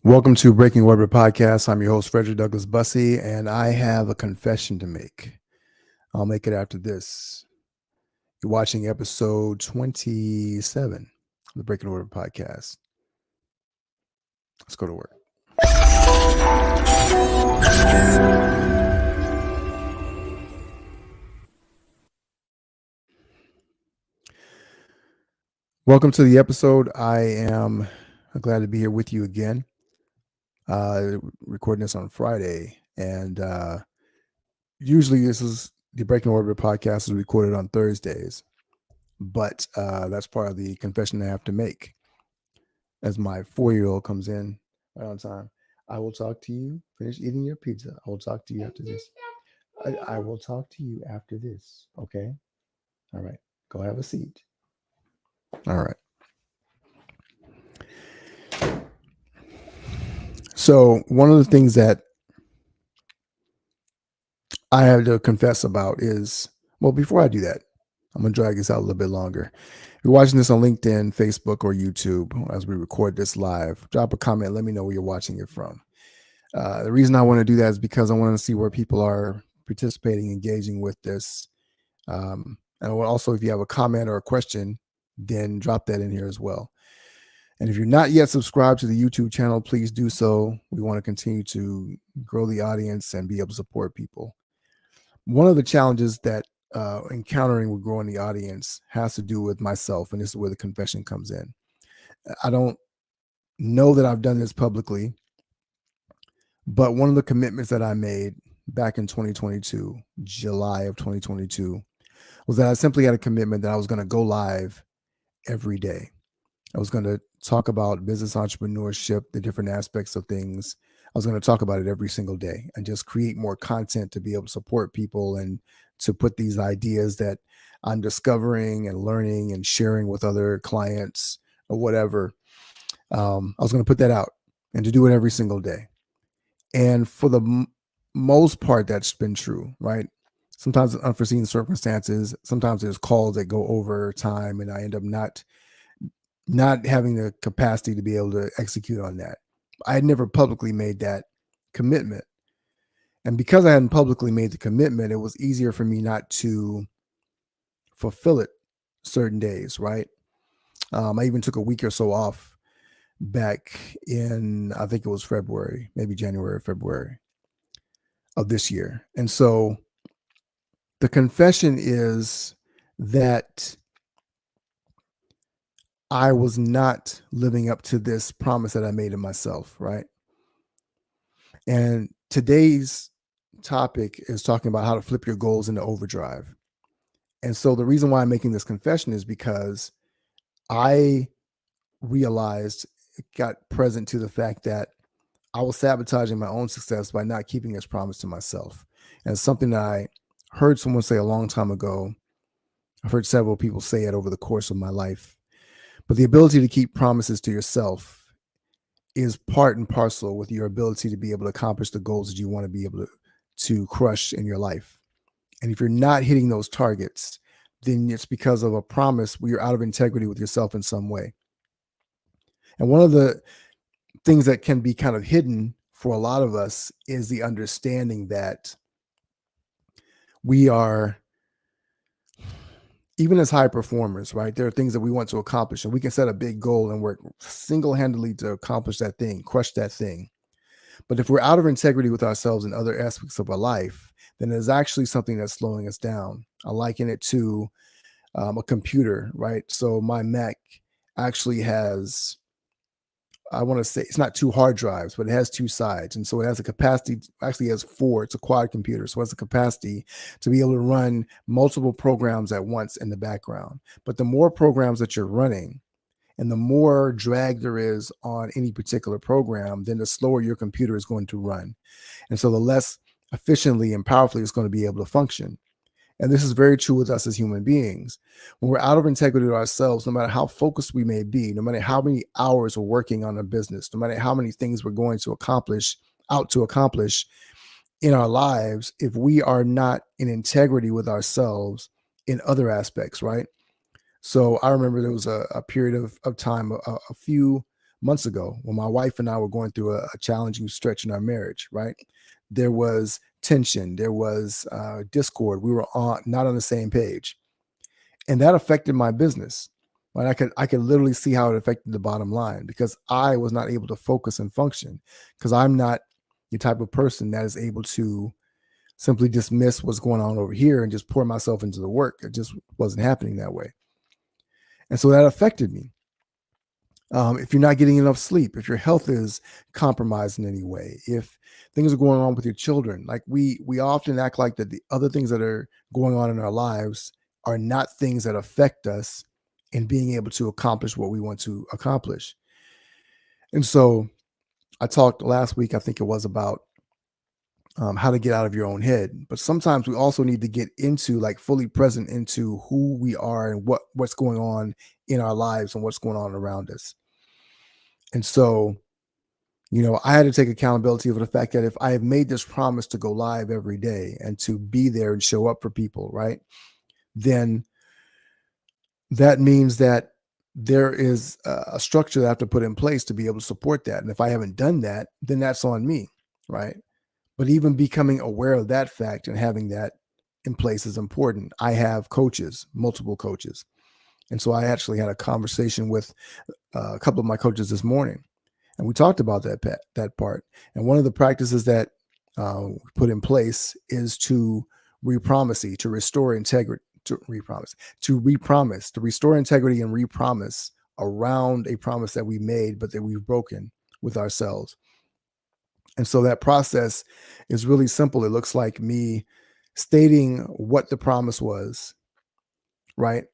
Welcome to Breaking Webber Podcast. I'm your host, Frederick Douglass Bussey, and I have a confession to make. I'll make it after this. You're watching episode 27 of the Breaking Webber Podcast. Let's go to work. Welcome to the episode. I am glad to be here with you again. Recording this on Friday, and usually this is the Breaking Webber Podcast is recorded on Thursdays, but that's part of the confession I have to make. As my 4-year-old comes in right on time, I will talk to you. Finish eating your pizza. I will talk to you after this. I will talk to you after this. Okay. All right. Go have a seat. All right. So one of the things that I have to confess about is, well, before I do that, I'm going to drag this out a little bit longer. If you're watching this on LinkedIn, Facebook, or YouTube as we record this live, drop a comment. Let me know where you're watching it from. The reason I want to do that is because I want to see where people are participating, engaging with this. And also, if you have a comment or a question, then drop that in here as well. And if you're not yet subscribed to the YouTube channel, please do so. We want to continue to grow the audience and be able to support people. One of the challenges that encountering with growing the audience has to do with myself, and this is where the confession comes in. I don't know that I've done this publicly, but one of the commitments that I made back in 2022, July of 2022, was that I simply had a commitment that I was going to go live every day. I was going to talk about business entrepreneurship, the different aspects of things. I was going to talk about it every single day and just create more content to be able to support people and to put these ideas that I'm discovering and learning and sharing with other clients or whatever. I was going to put that out and to do it every single day. And for the most part, that's been true, right? Sometimes unforeseen circumstances, sometimes there's calls that go over time and I end up not having the capacity to be able to execute on that. I had never publicly made that commitment. And because I hadn't publicly made the commitment, it was easier for me not to fulfill it certain days, right? I even took a week or so off back in, I think it was February, maybe January or February of this year. And so the confession is that I was not living up to this promise that I made to myself, right? And today's topic is talking about how to flip your goals into overdrive. And so the reason why I'm making this confession is because I realized, it got present to the fact that I was sabotaging my own success by not keeping this promise to myself. And it's something that I heard someone say a long time ago. I've heard several people say it over the course of my life. But the ability to keep promises to yourself is part and parcel with your ability to be able to accomplish the goals that you want to be able to crush in your life. And if you're not hitting those targets, then it's because of a promise where you're out of integrity with yourself in some way. And one of the things that can be kind of hidden for a lot of us is the understanding that we are, even as high performers, right? There are things that we want to accomplish and we can set a big goal and work single-handedly to accomplish that thing, crush that thing. But if we're out of integrity with ourselves in other aspects of our life, then there's actually something that's slowing us down. I liken it to a computer, right? So my Mac actually has, I want to say, it's not 2 hard drives, but it has 2 sides. And so it has a capacity, actually has 4. It's a quad computer. So it has a capacity to be able to run multiple programs at once in the background. But the more programs that you're running and the more drag there is on any particular program, then the slower your computer is going to run. And so the less efficiently and powerfully it's going to be able to function. And this is very true with us as human beings. When we're out of integrity with ourselves, no matter how focused we may be, no matter how many hours we're working on a business, no matter how many things we're going to accomplish in our lives, if we are not in integrity with ourselves in other aspects, right? So I remember there was a period of time, a few months ago when my wife and I were going through a challenging stretch in our marriage, right? There was tension, there was discord. We were not on the same page, and that affected my business. Right? I could literally see how it affected the bottom line because I was not able to focus and function because I'm not the type of person that is able to simply dismiss what's going on over here and just pour myself into the work. It just wasn't happening that way. And so that affected me. If you're not getting enough sleep, if your health is compromised in any way, if things are going on with your children, like we often act like that the other things that are going on in our lives are not things that affect us in being able to accomplish what we want to accomplish. And so I talked last week, I think it was about how to get out of your own head. But sometimes we also need to get into like fully present into who we are and what's going on in our lives and what's going on around us. And so, I had to take accountability of the fact that if I have made this promise to go live every day and to be there and show up for people, right, then that means that there is a structure that I have to put in place to be able to support that. And if I haven't done that, then that's on me, right? But even becoming aware of that fact and having that in place is important. I have coaches, multiple coaches. And so I actually had a conversation with a couple of my coaches this morning, and we talked about that part. And one of the practices that we put in place is to repromise, to restore integrity, to restore integrity and repromise around a promise that we made, but that we've broken with ourselves. And so that process is really simple. It looks like me stating what the promise was, right?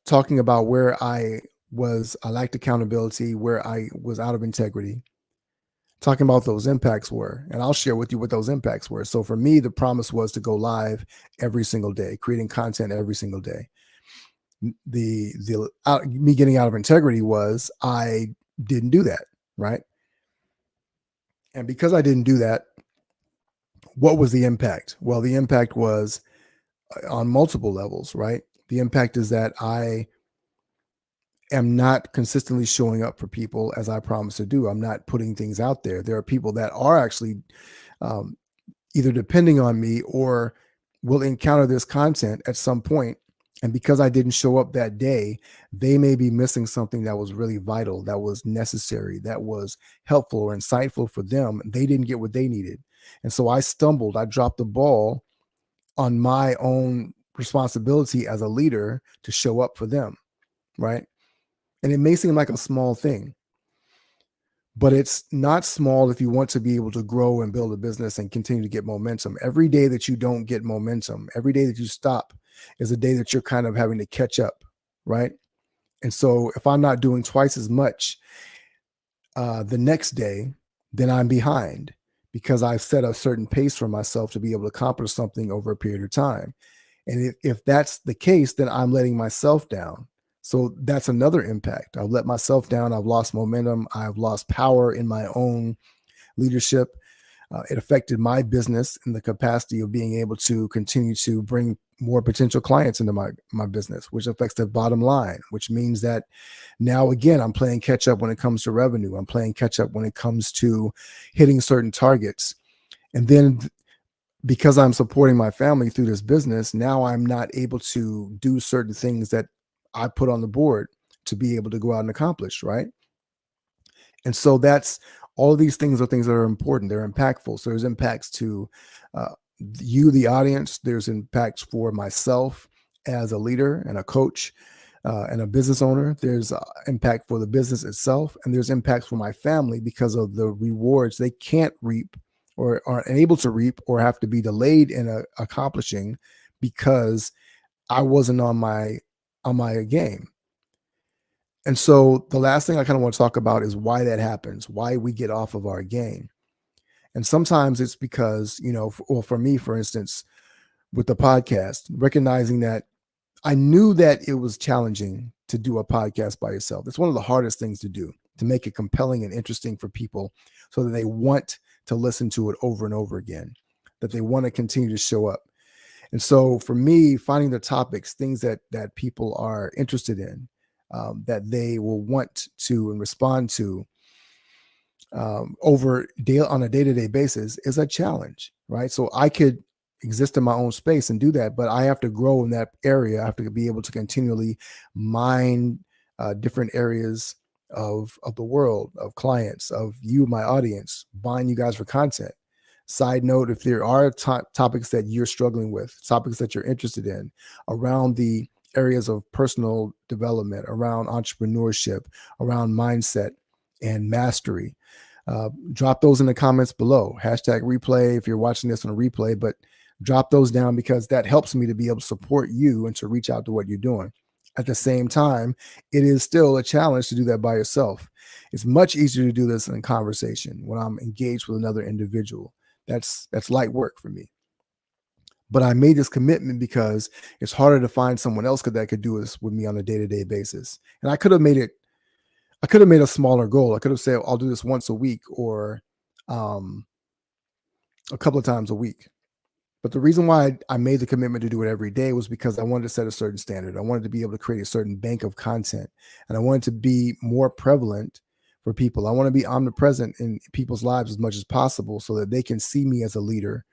Talking about where I lacked accountability, where I was out of integrity, talking about those impacts were, and I'll share with you what those impacts were. So for me, the promise was to go live every single day, creating content every single day. Me getting out of integrity was I didn't do that, right? And because I didn't do that, what was the impact? Well, the impact was on multiple levels, right? The impact is that I am not consistently showing up for people as I promised to do. I'm not putting things out there. There are people that are actually um, either depending on me or will encounter this content at some point. And because I didn't show up that day, they may be missing something that was really vital, that was necessary, that was helpful or insightful for them. They didn't get what they needed. And so I stumbled, I dropped the ball on my own responsibility as a leader to show up for them. Right. And it may seem like a small thing, but it's not small if you want to be able to grow and build a business and continue to get momentum. Every day that you don't get momentum, every day that you stop is a day that you're kind of having to catch up, right? And so if I'm not doing twice as much the next day, then I'm behind because I've set a certain pace for myself to be able to accomplish something over a period of time. And if that's the case, then I'm letting myself down. So that's another impact. I've let myself down. I've lost momentum. I've lost power in my own leadership. It affected my business in the capacity of being able to continue to bring more potential clients into my business, which affects the bottom line, which means that now, again, I'm playing catch up when it comes to revenue. I'm playing catch up when it comes to hitting certain targets. And then because I'm supporting my family through this business, now I'm not able to do certain things that I put on the board to be able to go out and accomplish, right? And so that's all of these things are things that are important. They're impactful. So there's impacts to uh, you, the audience. There's impacts for myself as a leader and a coach and a business owner. There's impact for the business itself, and there's impacts for my family because of the rewards they can't reap or aren't able to reap or have to be delayed in accomplishing because I wasn't on my game. And so the last thing I kind of want to talk about is why that happens, why we get off of our game. And sometimes it's because, well, for me, for instance, with the podcast, recognizing that I knew that it was challenging to do a podcast by yourself. It's one of the hardest things to do, to make it compelling and interesting for people so that they want to listen to it over and over again, that they want to continue to show up. And so for me, finding the topics, things that people are interested in, that they will want to and respond to on a day-to-day basis is a challenge, right? So I could exist in my own space and do that, but I have to grow in that area. I have to be able to continually mine different areas of the world, of clients, of you, my audience, buying you guys for content. Side note, if there are topics that you're struggling with, topics that you're interested in around the areas of personal development, around entrepreneurship, around mindset and mastery, drop those in the comments below. Hashtag replay if you're watching this on a replay, but drop those down because that helps me to be able to support you and to reach out to what you're doing. At the same time, it is still a challenge to do that by yourself. It's much easier to do this in conversation when I'm engaged with another individual. That's light work for me. But I made this commitment because it's harder to find someone else that could do this with me on a day-to-day basis. And I could have made a smaller goal. I could have said, I'll do this once a week or a couple of times a week. But the reason why I made the commitment to do it every day was because I wanted to set a certain standard. I wanted to be able to create a certain bank of content, and I wanted to be more prevalent for people. I want to be omnipresent in people's lives as much as possible so that they can see me as a leader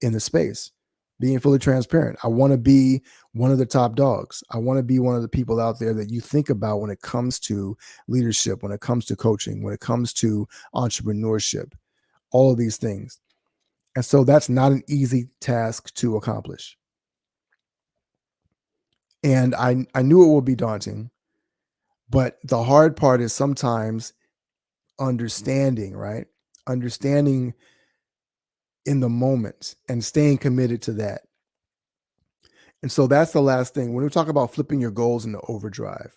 in the space. Being fully transparent. I want to be one of the top dogs. I want to be one of the people out there that you think about when it comes to leadership, when it comes to coaching, when it comes to entrepreneurship, all of these things. And so that's not an easy task to accomplish. And I knew it would be daunting, but the hard part is sometimes understanding, right? Understanding in the moment and staying committed to that. And so that's the last thing. When we talk about flipping your goals into overdrive,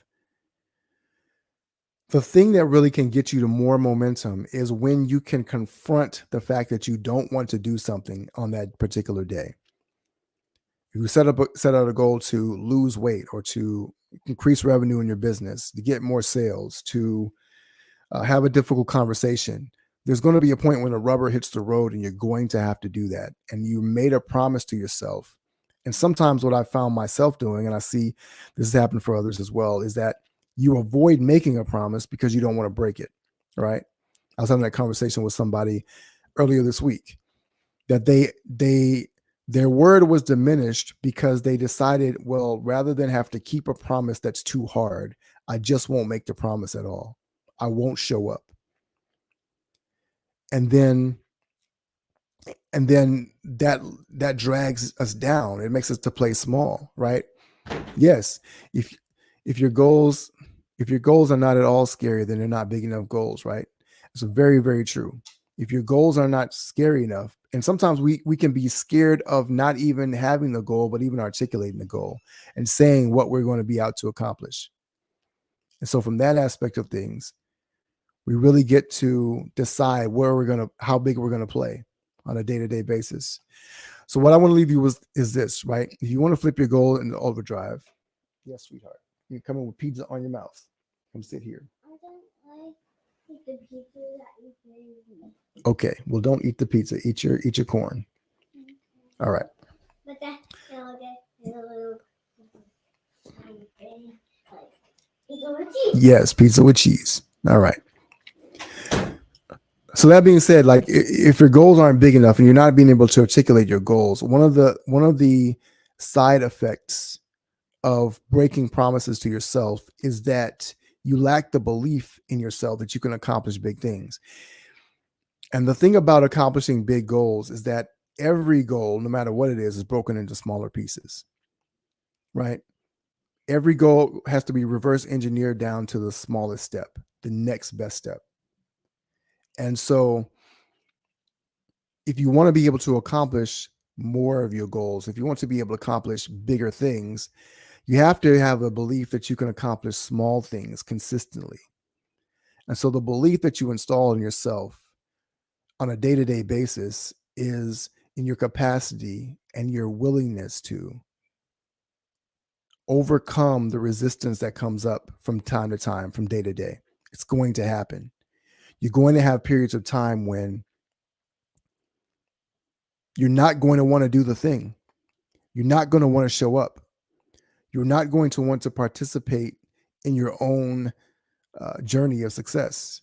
the thing that really can get you to more momentum is when you can confront the fact that you don't want to do something on that particular day. You set out a goal to lose weight or to increase revenue in your business, to get more sales, to have a difficult conversation. There's going to be a point when the rubber hits the road and you're going to have to do that. And you made a promise to yourself. And sometimes what I found myself doing, and I see this has happened for others as well, is that you avoid making a promise because you don't want to break it, right? I was having that conversation with somebody earlier this week that their word was diminished because they decided, well, rather than have to keep a promise that's too hard, I just won't make the promise at all. I won't show up. And then that drags us down. It makes us to play small, right? Yes. If your goals are not at all scary, then they're not big enough goals, right? It's very, very true. If your goals are not scary enough, and sometimes we can be scared of not even having the goal, but even articulating the goal and saying what we're going to be out to accomplish. And so from that aspect of things, we really get to decide how big we're going to play on a day-to-day basis. So what I want to leave you with is this, right? If you want to flip your goal into overdrive, yes, sweetheart, you come in with pizza on your mouth. Come sit here. I don't like the pizza that you gave me. Okay, well, don't eat the pizza. Eat your corn. Okay. All right. But that pizza with cheese. Yes, pizza with cheese. All right. So that being said, like if your goals aren't big enough and you're not being able to articulate your goals, one of the side effects of breaking promises to yourself is that you lack the belief in yourself that you can accomplish big things. And the thing about accomplishing big goals is that every goal, no matter what it is broken into smaller pieces, right? Every goal has to be reverse engineered down to the smallest step, the next best step. And so if you want to be able to accomplish more of your goals, if you want to be able to accomplish bigger things, you have to have a belief that you can accomplish small things consistently. And so the belief that you install in yourself on a day-to-day basis is in your capacity and your willingness to overcome the resistance that comes up from time to time, from day to day. It's going to happen. You're going to have periods of time when you're not going to want to do the thing. You're not going to want to show up. You're not going to want to participate in your own journey of success.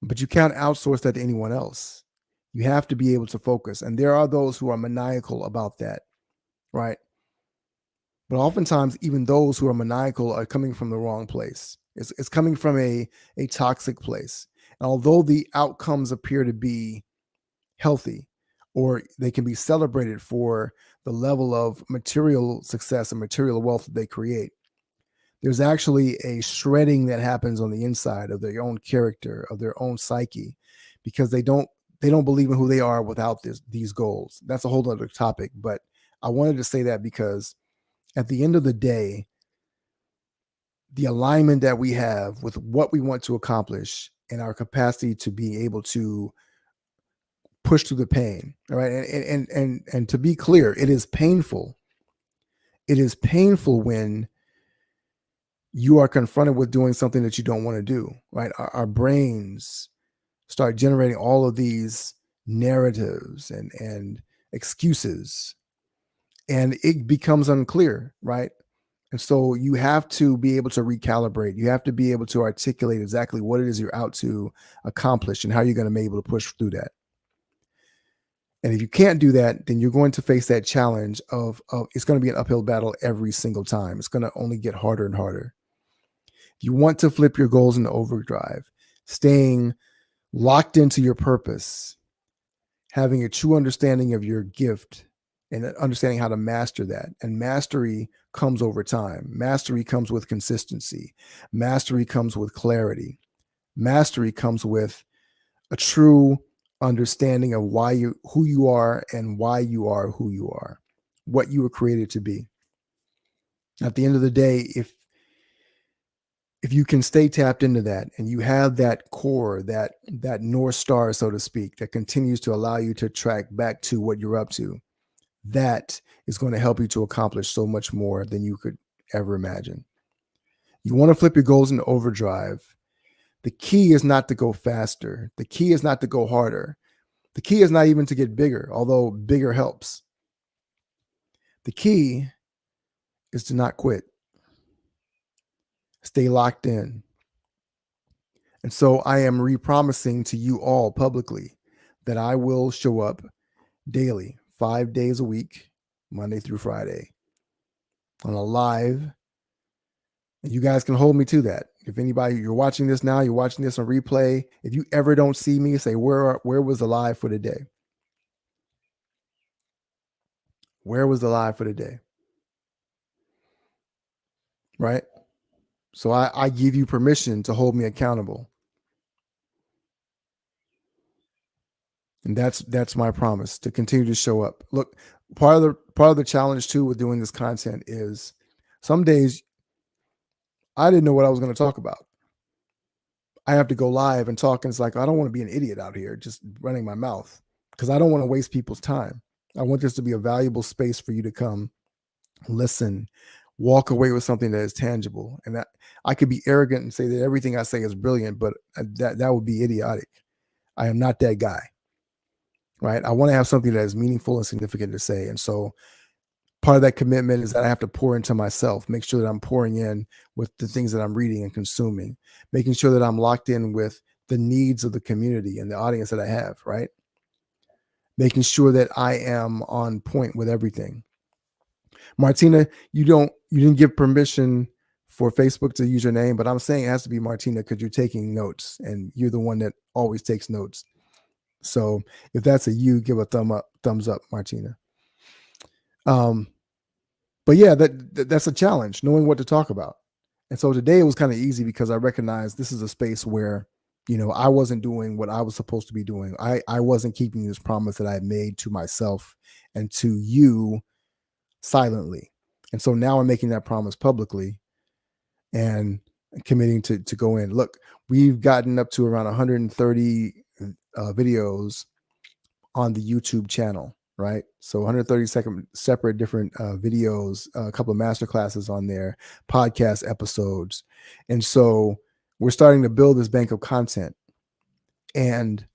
But you can't outsource that to anyone else. You have to be able to focus. And there are those who are maniacal about that, right? But oftentimes, even those who are maniacal are coming from the wrong place. It's coming from a toxic place. And although the outcomes appear to be healthy, or they can be celebrated for the level of material success and material wealth that they create, there's actually a shredding that happens on the inside of their own character, of their own psyche, because they don't believe in who they are without these goals. That's a whole other topic, but I wanted to say that because at the end of the day, the alignment that we have with what we want to accomplish and our capacity to be able to push through the pain. All right. And to be clear, it is painful. It is painful when you are confronted with doing something that you don't want to do. Right. Our brains start generating all of these narratives and excuses, and it becomes unclear, right? And so you have to be able to recalibrate. You have to be able to articulate exactly what it is you're out to accomplish and how you're going to be able to push through that. And if you can't do that, then you're going to face that challenge of it's going to be an uphill battle every single time. It's going to only get harder and harder. If you want to flip your goals into overdrive, staying locked into your purpose, having a true understanding of your gift and understanding how to master that. And mastery comes over time. Mastery comes with consistency. Mastery comes with clarity. Mastery comes with a true understanding of who you are and why you are who you are, what you were created to be. At the end of the day, if you can stay tapped into that and you have that core, that North Star, so to speak, that continues to allow you to track back to what you're up to, that is going to help you to accomplish so much more than you could ever imagine. You want to flip your goals into overdrive. The key is not to go faster. The key is not to go harder. The key is not even to get bigger, although bigger helps. The key is to not quit. Stay locked in. And so I am repromising to you all publicly that I will show up daily, 5 days a week, Monday through Friday, on a live. And you guys can hold me to that. If anybody, you're watching this now, you're watching this on replay. If you ever don't see me, say, where was the live for today? Where was the live for today? Right? So I give you permission to hold me accountable. And that's my promise, to continue to show up. Look, part of the challenge too with doing this content is some days I didn't know what I was going to talk about. I have to go live and talk, and it's like I don't want to be an idiot out here just running my mouth, because I don't want to waste people's time. I want this to be a valuable space for you to come, listen, walk away with something that is tangible. And that I could be arrogant and say that everything I say is brilliant, but that would be idiotic. I am not that guy. Right? I want to have something that is meaningful and significant to say. And so part of that commitment is that I have to pour into myself, make sure that I'm pouring in with the things that I'm reading and consuming, making sure that I'm locked in with the needs of the community and the audience that I have, right? Making sure that I am on point with everything. Martina, you didn't give permission for Facebook to use your name, but I'm saying it has to be Martina because you're taking notes and you're the one that always takes notes. So if that's a you, give a thumbs up, Martina. But yeah, that's a challenge, knowing what to talk about. And so today it was kind of easy because I recognized this is a space where, I wasn't doing what I was supposed to be doing. I wasn't keeping this promise that I had made to myself and to you silently. And so now I'm making that promise publicly and committing to go in. Look, we've gotten up to around 130 videos on the YouTube channel, right? So 130-second separate different videos, a couple of master classes on there, podcast episodes. And so we're starting to build this bank of content, and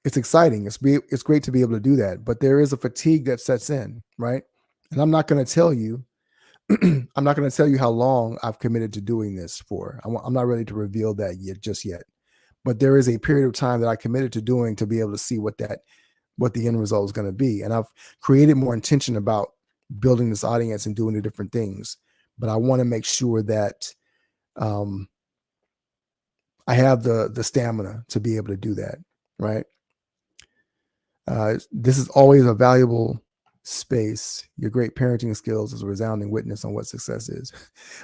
it's exciting. It's great to be able to do that, but there is a fatigue that sets in, right? And I'm not going to tell you I'm not going to tell you how long I've committed to doing this for. I'm not ready to reveal that yet, just yet. But there is a period of time that I committed to doing to be able to see what the end result is going to be. And I've created more intention about building this audience and doing the different things. But I want to make sure that um, I have the stamina to be able to do that. Right. This is always a valuable space. Your great parenting skills is a resounding witness on what success is.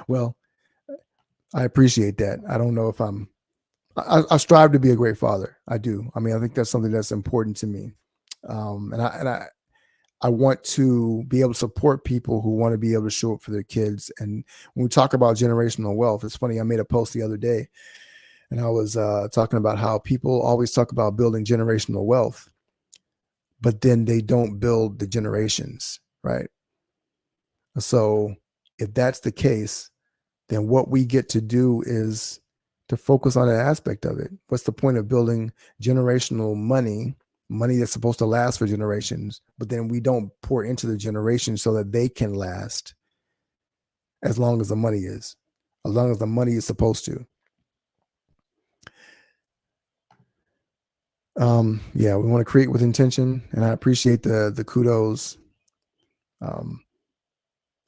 Well, I appreciate that. I don't know if I strive to be a great father. I do. I mean, I think that's something that's important to me. And I want to be able to support people who want to be able to show up for their kids. And when we talk about generational wealth, it's funny. I made a post the other day, and I was talking about how people always talk about building generational wealth, but then they don't build the generations, right? So if that's the case, then what we get to do is to focus on that aspect of it. What's the point of building generational money that's supposed to last for generations, but then we don't pour into the generations so that they can last as long as the money is, as long as the money is supposed to. Yeah, we want to create with intention, and I appreciate the kudos. Um,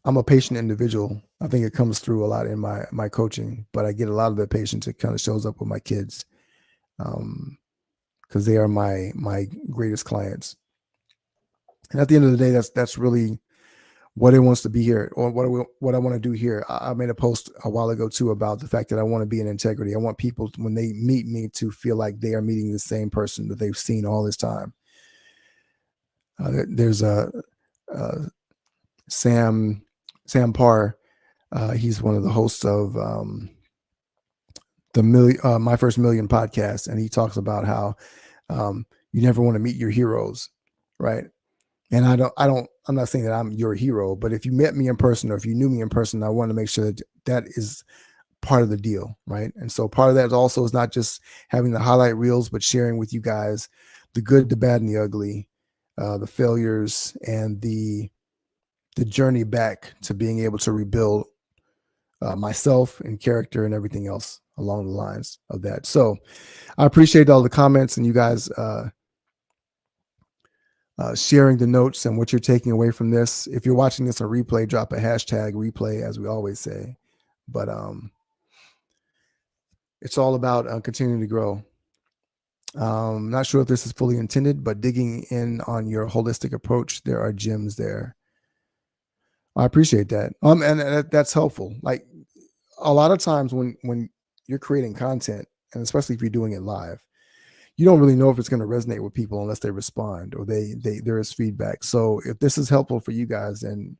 I'm a patient individual. I think it comes through a lot in my coaching, but I get a lot of the patience. It kind of shows up with my kids, because they are my greatest clients. And at the end of the day, that's really what it wants to be here, or what I want to do here. I made a post a while ago too about the fact that I want to be in integrity. I want people, when they meet me, to feel like they are meeting the same person that they've seen all this time. There's a Sam Parr. He's one of the hosts of My First Million podcast, and he talks about how you never want to meet your heroes, right? And I'm not saying that I'm your hero, but if you met me in person, or if you knew me in person, I want to make sure that that is part of the deal, right? And so part of that also is not just having the highlight reels, but sharing with you guys the good, the bad, and the ugly, the failures, and the journey back to being able to rebuild myself and character and everything else along the lines of that. So I appreciate all the comments and you guys sharing the notes and what you're taking away from this. If you're watching this on replay, drop a hashtag replay, as we always say. But it's all about continuing to grow. Not sure if this is fully intended, but digging in on your holistic approach, there are gems there. I appreciate that. And that's helpful. Like, a lot of times when you're creating content, and especially if you're doing it live, you don't really know if it's going to resonate with people unless they respond or there is feedback. So if this is helpful for you guys, then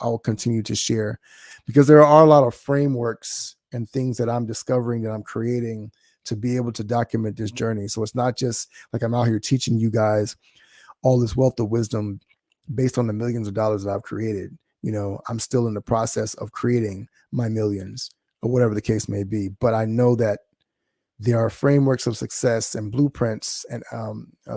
I'll continue to share, because there are a lot of frameworks and things that I'm discovering, that I'm creating to be able to document this journey. So it's not just like I'm out here teaching you guys all this wealth of wisdom based on the millions of dollars that I've created. I'm still in the process of creating my millions, or whatever the case may be. But I know that there are frameworks of success and blueprints, and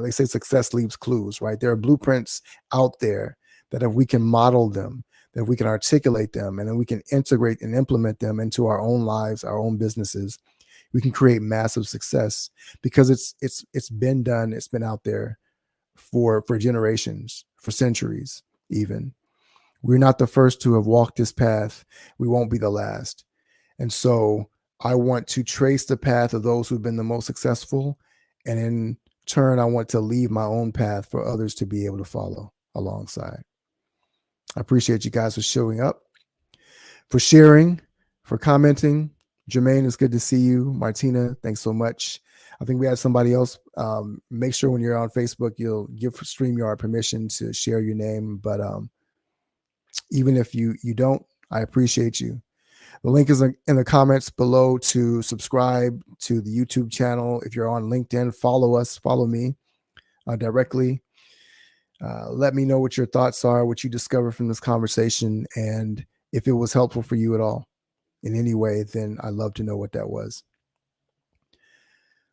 they say success leaves clues, right? There are blueprints out there that if we can model them, that we can articulate them, and then we can integrate and implement them into our own lives, our own businesses, we can create massive success, because it's been done. It's been out there for generations, for centuries even. We're not the first to have walked this path. We won't be the last. And so I want to trace the path of those who've been the most successful. And in turn, I want to leave my own path for others to be able to follow alongside. I appreciate you guys for showing up, for sharing, for commenting. Jermaine, it's good to see you. Martina, thanks so much. I think we had somebody else. Make sure when you're on Facebook, you'll give StreamYard permission to share your name. But even if you don't, I appreciate you. The link is in the comments below to subscribe to the YouTube channel. If you're on LinkedIn, follow me directly. Let me know what your thoughts are, what you discovered from this conversation, and if it was helpful for you at all in any way, then I'd love to know what that was.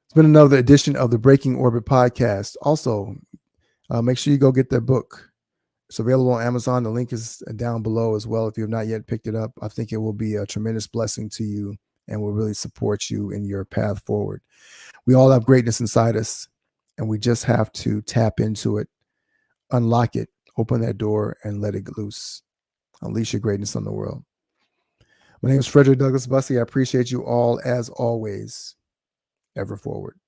It's been another edition of the Breaking Orbit podcast. Also, make sure you go get that book. It's available on Amazon. The link is down below as well. If you have not yet picked it up, I think it will be a tremendous blessing to you and will really support you in your path forward. We all have greatness inside us, and we just have to tap into it, unlock it, open that door, and let it loose. Unleash your greatness on the world. My name is Frederick Douglass Bussey. I appreciate you all as always. Ever forward.